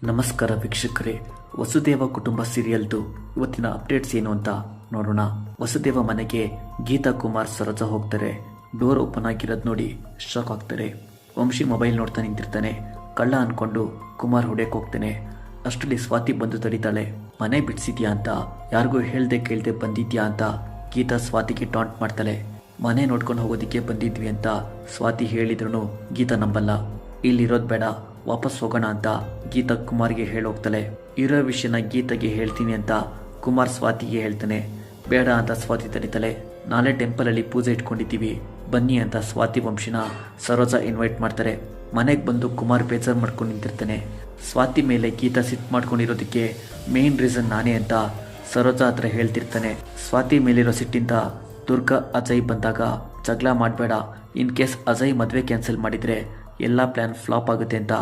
ನಮಸ್ಕಾರ ವೀಕ್ಷಕರೇ, ವಸುದೇವ ಕುಟುಂಬ ಸೀರಿಯಲ್ದು ಇವತ್ತಿನ ಅಪ್ಡೇಟ್ಸ್ ಏನು ಅಂತ ನೋಡೋಣ. ವಸುದೇವ ಮನೆಗೆ ಗೀತಾ ಕುಮಾರ್ ಸರೋಜ ಹೋಗ್ತಾರೆ. ಡೋರ್ ಓಪನ್ ಆಗಿರೋದು ನೋಡಿ ಶಾಕ್ ಆಗ್ತಾರೆ. ವಂಶಿ ಮೊಬೈಲ್ ನೋಡ್ತಾ ನಿಂತಿರ್ತಾನೆ. ಕಳ್ಳ ಅನ್ಕೊಂಡು ಕುಮಾರ್ ಹೊಡೆಯಕ್ಕೆ ಹೋಗ್ತಾನೆ. ಅಷ್ಟರಲ್ಲಿ ಸ್ವಾತಿ ಬಂದು ತಡಿತಾಳೆ. ಮನೆ ಬಿಡಿಸಿದ್ಯಾ ಅಂತ, ಯಾರಿಗೂ ಹೇಳ್ದೆ ಕೇಳ್ದೆ ಬಂದಿದ್ಯಾ ಅಂತ ಗೀತಾ ಸ್ವಾತಿಗೆ ಟಾಂಟ್ ಮಾಡ್ತಾಳೆ. ಮನೆ ನೋಡ್ಕೊಂಡು ಹೋಗೋದಿಕ್ಕೆ ಬಂದಿದ್ವಿ ಅಂತ ಸ್ವಾತಿ ಹೇಳಿದ್ರು ಗೀತಾ ನಂಬಲ್ಲ. ಇಲ್ಲಿರೋದು ಬೇಡ, ವಾಪಸ್ ಹೋಗೋಣ ಅಂತ ಗೀತಾ ಕುಮಾರ್ಗೆ ಹೇಳೋಗ್ತಾಳೆ. ಇರೋ ವಿಷಯನ ಗೀತಾಗೆ ಹೇಳ್ತೀನಿ ಅಂತ ಕುಮಾರ್ ಸ್ವಾತಿಗೆ ಹೇಳ್ತಾನೆ. ಬೇಡ ಅಂತ ಸ್ವಾತಿ ತಡಿತಾಳೆ. ನಾಳೆ ಟೆಂಪಲಲ್ಲಿ ಪೂಜೆ ಇಟ್ಕೊಂಡಿದ್ದೀವಿ, ಬನ್ನಿ ಅಂತ ಸ್ವಾತಿ ವಂಶಿನ ಸರೋಜ ಇನ್ವೈಟ್ ಮಾಡ್ತಾರೆ. ಮನೆಗೆ ಬಂದು ಕುಮಾರ್ ಬೇಜಾರು ಮಾಡ್ಕೊಂಡು ನಿಂತಿರ್ತಾನೆ. ಸ್ವಾತಿ ಮೇಲೆ ಗೀತಾ ಸಿಟ್ ಮಾಡ್ಕೊಂಡಿರೋದಕ್ಕೆ ಮೇನ್ ರೀಸನ್ ನಾನೇ ಅಂತ ಸರೋಜ ಹತ್ರ ಹೇಳ್ತಿರ್ತಾನೆ. ಸ್ವಾತಿ ಮೇಲಿರೋ ಸಿಟ್ಟಿಂದ ದುರ್ಗಾ ಅಜಯ್ ಬಂದಾಗ ಜಗಳ ಮಾಡಬೇಡ, ಇನ್ ಕೇಸ್ ಅಜಯ್ ಮದುವೆ ಕ್ಯಾನ್ಸಲ್ ಮಾಡಿದರೆ ಎಲ್ಲ ಪ್ಲ್ಯಾನ್ ಫ್ಲಾಪ್ ಆಗುತ್ತೆ ಅಂತ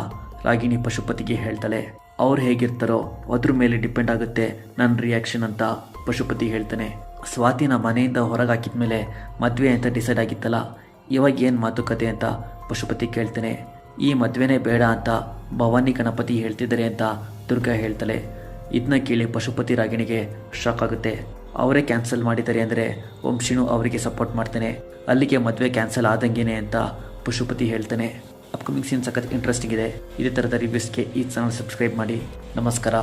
ರಾಗಿಣಿ ಪಶುಪತಿಗೆ ಹೇಳ್ತಾಳೆ. ಅವ್ರು ಹೇಗಿರ್ತಾರೋ ಅದ್ರ ಮೇಲೆ ಡಿಪೆಂಡ್ ಆಗುತ್ತೆ ನನ್ನ ರಿಯಾಕ್ಷನ್ ಅಂತ ಪಶುಪತಿ ಹೇಳ್ತಾನೆ. ಸ್ವಾತಿನ ಮನೆಯಿಂದ ಹೊರಗೆ ಹಾಕಿದ್ಮೇಲೆ ಮದುವೆ ಅಂತ ಡಿಸೈಡ್ ಆಗಿತ್ತಲ್ಲ, ಇವಾಗ ಏನು ಮಾತುಕತೆ ಅಂತ ಪಶುಪತಿ ಕೇಳ್ತಾನೆ. ಈ ಮದುವೆನೇ ಬೇಡ ಅಂತ ಭವಾನಿ ಗಣಪತಿ ಹೇಳ್ತಿದ್ದಾರೆ ಅಂತ ದುರ್ಗಾ ಹೇಳ್ತಾಳೆ. ಇದನ್ನ ಕೇಳಿ ಪಶುಪತಿ ರಾಗಿಣಿಗೆ ಶಾಕ್ ಆಗುತ್ತೆ. ಅವರೇ ಕ್ಯಾನ್ಸಲ್ ಮಾಡಿದ್ದಾರೆ ಅಂದರೆ ವಂಶಿನೂ ಅವರಿಗೆ ಸಪೋರ್ಟ್ ಮಾಡ್ತಾನೆ. ಅಲ್ಲಿಗೆ ಮದುವೆ ಕ್ಯಾನ್ಸಲ್ ಆದಂಗೇನೆ ಅಂತ ಪಶುಪತಿ ಹೇಳ್ತಾನೆ. ಅಪ್ಕಮಿಂಗ್ ಸೀನ್ ಸಖತ್ ಇಂಟ್ರೆಸ್ಟಿಂಗ್ ಇದೆ. ಇದೇ ಥರದ ರಿವ್ಯೂಸ್ಗೆ ಈ ಚಾನಲ್ ಸಬ್ಸ್ಕ್ರೈಬ್ ಮಾಡಿ. ನಮಸ್ಕಾರ.